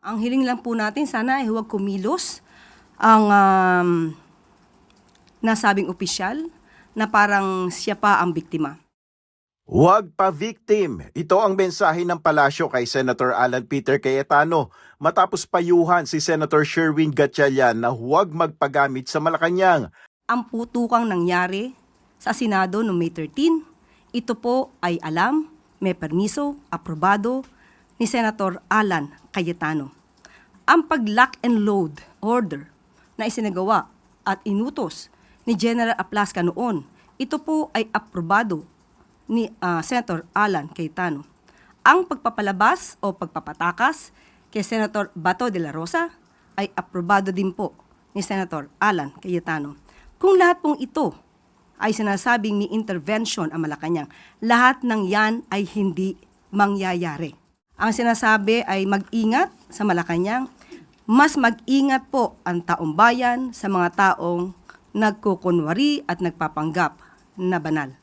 Ang hiling lang po natin, sana ay huwag kumilos ang nasabing opisyal na parang siya pa ang biktima. Huwag pa-victim. Ito ang mensahe ng palasyo kay Senator Alan Peter Cayetano matapos payuhan si Senator Sherwin Gatchalian na huwag magpagamit sa Malacanang. Ang putukang nangyari sa Senado noong May 13, ito po ay alam, may permiso, aprobado ni Senator Alan Cayetano. Ang pag-lock and load order na isinagawa at inutos ni General Aplasca noon, ito po ay aprobado ni Senator Alan Cayetano. Ang pagpapalabas o pagpapatakas kay Senator Bato de la Rosa ay aprobado din po ni Senator Alan Cayetano. Kung lahat pong ito ay sinasabing may intervention ang Malacanang, lahat ng yan ay hindi mangyayari. Ang sinasabi ay mag-ingat sa Malacanang, mas mag-ingat po ang taong bayan sa mga taong nagkukunwari at nagpapanggap na banal.